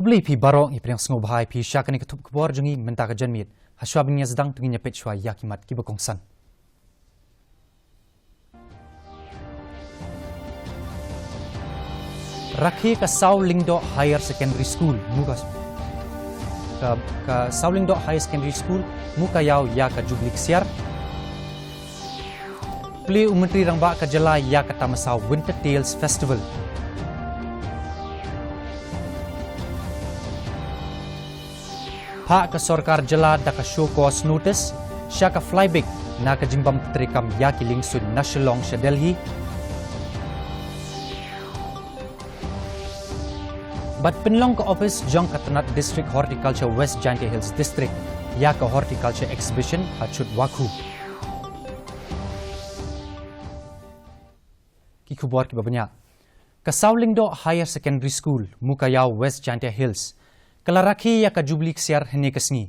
Kabli pi barong i priang sngau bahai pi syakani ketup kebor jungi menta ka janmit. Haswabinya sedang tunginya pechwa yakimat ki bakongsan. Rakhi ka Shilllong Higher Secondary School muka ka Shilllong Higher Secondary School muka yau ya ka jublik siar. Pli Menteri Rangba ka jala ya ka tamasau Winter Tales Festival. Hak ke Sarkar jala da ka show cause notice sya ka flyback na ka jimbam terikam ya ki lingsun na Shilllong sya Delhi. Bat penlong ke office jong ka Tanat District Horticulture West Giant Hills District ya ka horticulture exhibition hachut waku. Ki khubor ki babanya ka Shilllong Higher Secondary School muka yau West Giant Hills Kalarakhi ya ka jublik siar hene kesni.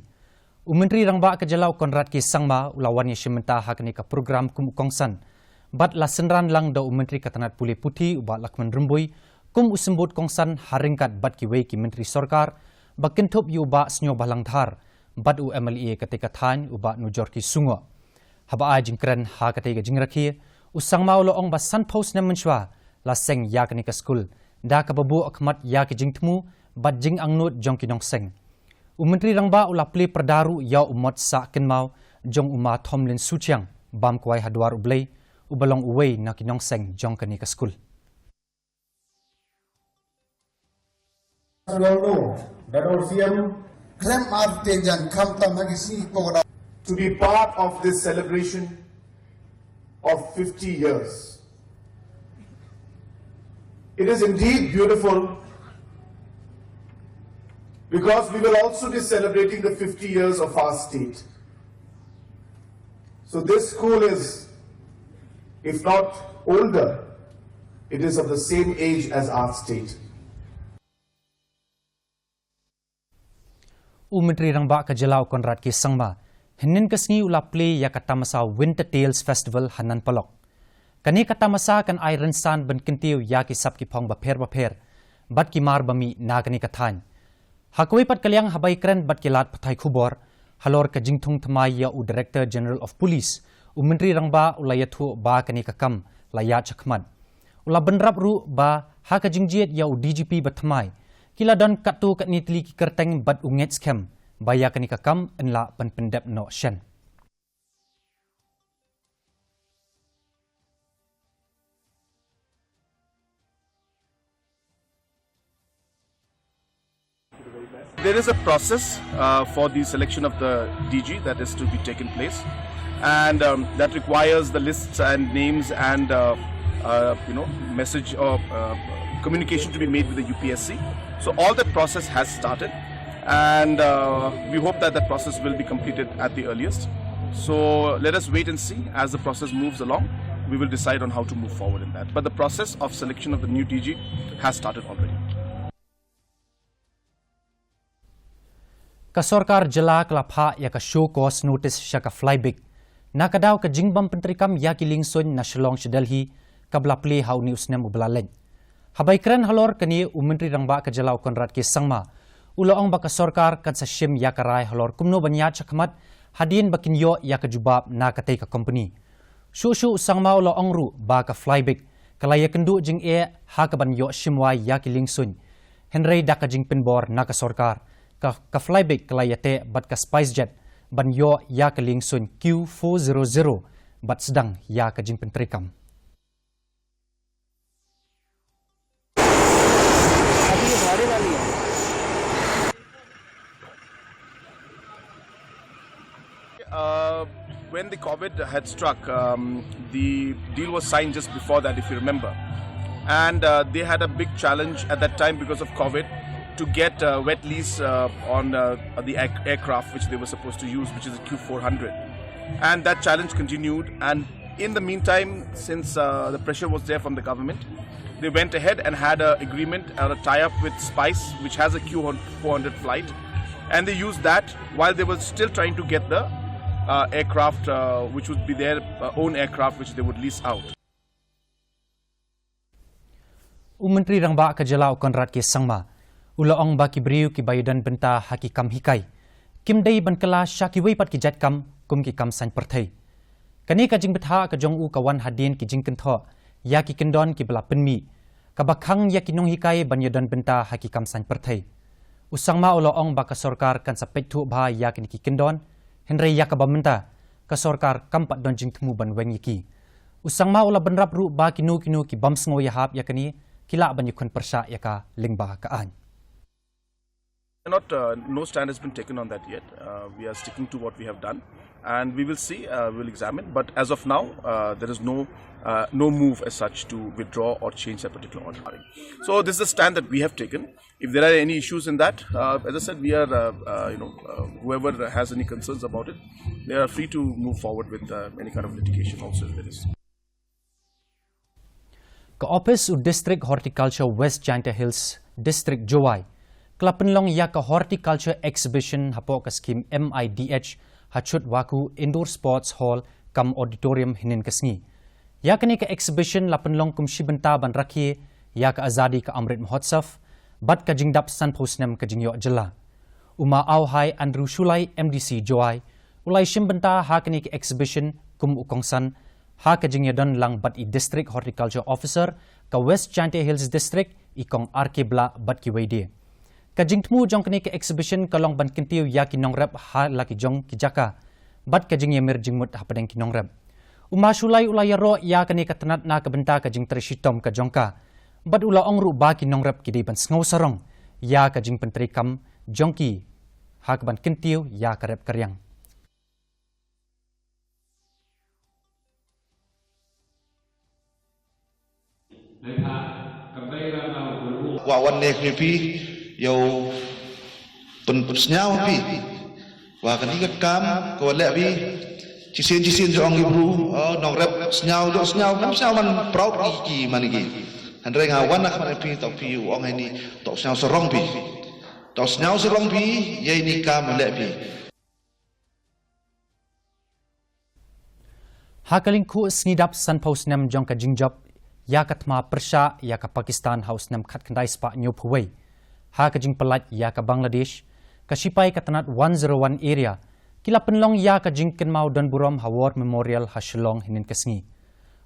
Menteri Rangba ka jalau konrad ki sangma ulawan ya shimenta hakni ka program kum kongsan. Bat la senran lang da Menteri Katanat Pule Putih ubat lakman rembui kum usembut kongsan haringkat bat ki wei ki Menteri Sarkar bakintup yu uba snyo balang dhar bat u MLA ketika than uba nujor ki sungo. Haba ajing keren ha ketika jingrakhi usangma uloong ba san post na menshwa la seng ya kani ka school da ka babu akmat ya ki jingtmu bat jing angnut jong kinong seng. Menteri Rangba ula pli perdaru ya umot sa kenmau jong uma Thomlin Suchiang bam kuai hadwar ublei ubalong uwei na kinong seng jong kani ka school. To be part of this celebration of 50 years. It is indeed beautiful because we will also be celebrating the 50 years of our state. So this school is, if not older, it is of the same age as our state. Menteri Rangba ka jalau konrad ki sangma hinin kesni ula play ya katamasa Winter Tales Festival hanan palok. Kani katamasa kan iron san ben kintiu ya ki sap ki phong baper bat ki mar bami na kani kathan. Hakui pat kaliang habai keren bat kilat patai khubor halor ka jingthung thamai ya u Director General of Police Menteri Rangba ulayathu ba kani kakam laya chakmat ula benrap ru ba ha ka jingjiet ya u DGP batmai kila don katu kat ni tli ki kerteng bat unget scam baya kani kakam enla pan pendep no shen. There is a process for the selection of the DG that is to be taken place, and that requires the lists and names and message or communication to be made with the UPSC. So all that process has started, and we hope that process will be completed at the earliest. So let us wait and see as the process moves along. We will decide on how to move forward in that. But the process of selection of the new DG has started already. Ka Sarkar jala kelapha ya ka show cause notice sya ka flyback na kadaw ka jingbam pentrikam ya ki lingson na Shilllong sya Delhi kabla play hau ni usnem ublaleng. Habai keren halor kani Menteri Rangba ka jala konrad ki sangma uloong ba ka Sarkar kan sa shim ya ka rai halor kumno banya chakmat hadin bakin yo ya ka jubab na ka ka company. Shu sangma uloong ru ba ka flyback kalaya kendu jing ha ka ban yo shimwai ya ki lingson. Henry da ka jing penbor na ka Sarkar ka flyback kalayate bat ka SpiceJet ban yo ya ka lingsun Q400 bat sedang ya ka jing pentrikam. When the COVID had struck, the deal was signed just before that, if you remember, and they had a big challenge at that time because of COVID to get wet lease on the aircraft which they were supposed to use, which is a Q400. And that challenge continued. And in the meantime, since the pressure was there from the government, they went ahead and had an agreement or a tie-up with Spice, which has a Q400 flight. And they used that while they were still trying to get the aircraft, which would be their own aircraft, which they would lease out. Menteri Rangba ka jalau konrad ki sangma Ulaong baki briu ki bayudan benta haki kam hikai. Kim day ban kala shaki wei pat ki jat kam kum ki kam san perthai. Kani ka jing betha ka jong u kawan hadin ki jing kentho ya ki kendon ki bela penmi. Ka bakhang ya ki nong hikai ban yudan benta haki kam san perthai. Usang ma ulaong baka sorkar kan sapet thu bha ya ki kendon henry ya ka bamenta ka sorkar kampat don jing temu ban weng yiki. Usang ma ula benrap ru ba kinu ki bam sngo ya hap ya kani kila ban yukun persha ya ka lingba ka an. No stand has been taken on that yet. We are sticking to what we have done, and we will see. We will examine. But as of now, there is no move as such to withdraw or change that particular order. So this is the stand that we have taken. If there are any issues in that, as I said, we are whoever has any concerns about it, they are free to move forward with any kind of litigation also if there is. Ka Office u District Horticulture West Janta Hills District Jowai Klapenlong ya ka Horticulture Exhibition hapo ka scheme MIDH hachut waku Indoor Sports Hall kam Auditorium hinin kasngi. Ya kani ka exhibition lapenlong kum shibenta ban rakhi ya ka Azadi ka Amrit Mahotsav bat ka jingdap san posnem ka jingyo jela. Uma au hai Andrew Shulai MDC Jowai ulai shimbenta ha kani ka exhibition kum ukongsan ha ka jingyadon lang bat I District Horticulture Officer ka West Jante Hills District ikong Arkebla bat ki weide. Ka jingtmu jong kani ka exhibition kalong ban kintiu ya kinong rep ha laki jong kijaka bat ka jing yamir jingmut ha padang kinong rep. Uma Shulai ulai ro ya kani ka tanat na ka benta ka jing treshitom ka jongka bat ula ongru ba kinong rep kidi ban sngaw sarong ya ka jing pentri kam jongki ha ka ban kintiu ya ka rep karyang. Wawan nek ni pi yo pun senyau pi wa kan ikat kam ko le pi cisin jong ibu nong rep senyau kan senyau man proud ki man ki andre ngawan nak man pi tok pi wong ini tok senyau serong pi ye ini kam le pi Hakalingku snidap san posnem jong ka jingjop ya katma persha ya ka Pakistan house nam khat khandai spa nyu phuwei ha ka jing palat ya ka Bangladesh ka sipai ka tanat 101 area kila penlong ya ka jing kenmau don burom Hawar Memorial ha Shilllong hinin kasngi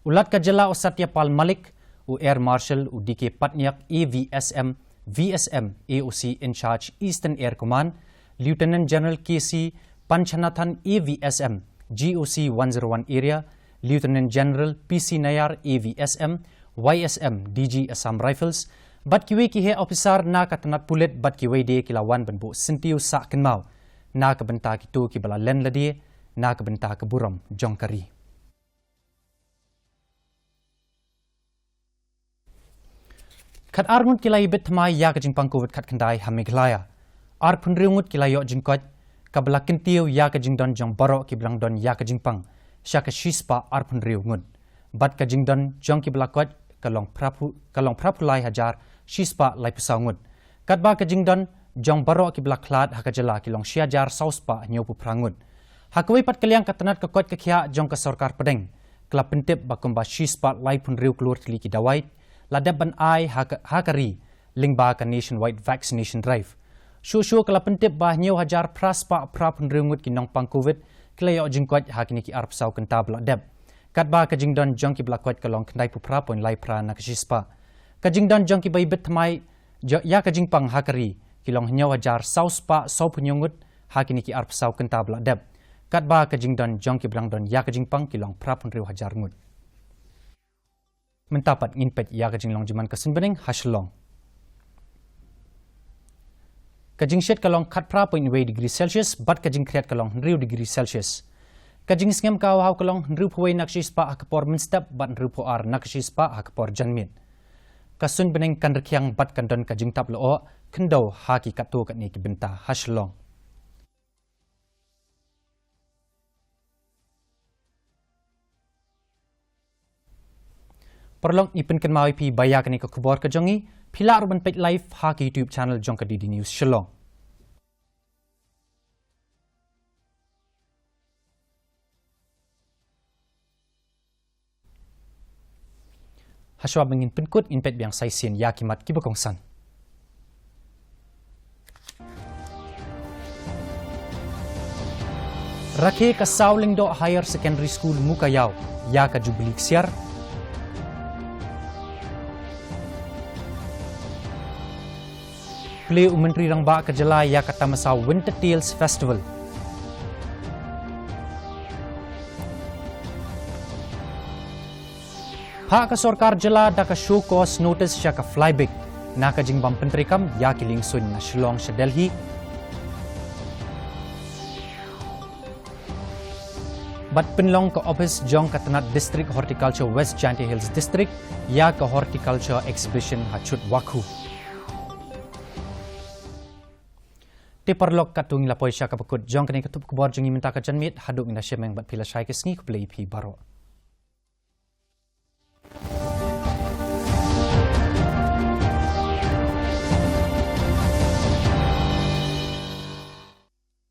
ulat ka jala Satya Pal Malik u Air Marshal u DK Patniak AVSM VSM AOC in charge Eastern Air Command Lieutenant General KC Panchanathan AVSM GOC 101 area Lieutenant General PC Nayar AVSM YSM DG Assam Rifles bat kiwe ki he officer na katanat pulit bat kiwe de kilawan banbu sintiu sa kenmau na ka benta ki tu ki bala len ladi na ka benta ka buram jongkari kat arngut kilai bet mai ya ka jingpang covid kat kandai hamiglaya ar punriungut kilayo jingkot ka bala kintiu ya ka jingdon jong baro ki blang don ya ka jingpang Syaka shispa arpun riungun. Bat ka jingdan jong ki belakot kalong prapulai hajar shispa lai pesangun. Kat ba ka jingdan jong baro ki belaklat hakajala kilong syajar sauspa nyopu prangun. Hakawai pat kaliang katanat kakot kakia jong ka sorkar pedeng. Kelap pentip bakum ba shispa lai pun riu keluar tili ki dawait. Ladab ban ai hakari lingba ka nationwide vaccination drive. Syusyu kelap pentip bah nyo hajar praspa prapun riungut ki nong pang covid. Kelayo jingkwat hakini ki arp sau kenta blak deb. Kat ba ka jingdan jong ki blakwat kalong kendai pupra poin lai pra na kasispa. Ka jingdan jong ki bai bet thamai ya ka jingpang hakari kilong nyaw hajar sau spa sau punyungut hakini ki arp sau kenta blak deb. Kat ba ka jingdan jong ki blang don ya ka jingpang kilong prapun riu hajar ngut. Mentapat nginpet ya ka jinglong jiman ka Shilllong ha Shilllong. Kajing shed kalong kat pra point way degree Celsius bat kajing kreat kalong 1 degree Celsius. Kajing sngem kaw haw kalong 1 puway nakshis pa hakapor minstep bat 1 puar nakshis pa hakapor janmin. Kasun beneng kan rekyang bat kandon kajing tap loo kendo haki katu kat ni kibenta ha Shilllong. Perlong ipin kan mawi pi bayak ni ka kubor ka jongi pila urban page live ha ki YouTube channel jong ka DD News Shilllong. Haswa mengin penkut in pet biang sai sin yakimat kibakongsan. Rakhe ka Shilllong do Higher Secondary School Mukayao ya ka Jubilee siar. Play Menteri Rangba ka Jala ya ka Tamasau Winter Tales Festival. Ha ka Sorkar Jala da ka show cause notice siya ka flyback na ka jingbang pentrikam ya kiling sun na Shilllong sa Delhi. Bat penlong ka office jong katanat District Horticulture West Janty Hills District ya ka horticulture exhibition hachut wakhu. Teparlok katung lapoy siya kapakut jong kani katup kubor jong iminta ka janmit haduk na siya meng bat pila siya kisngi kuplay pi baro.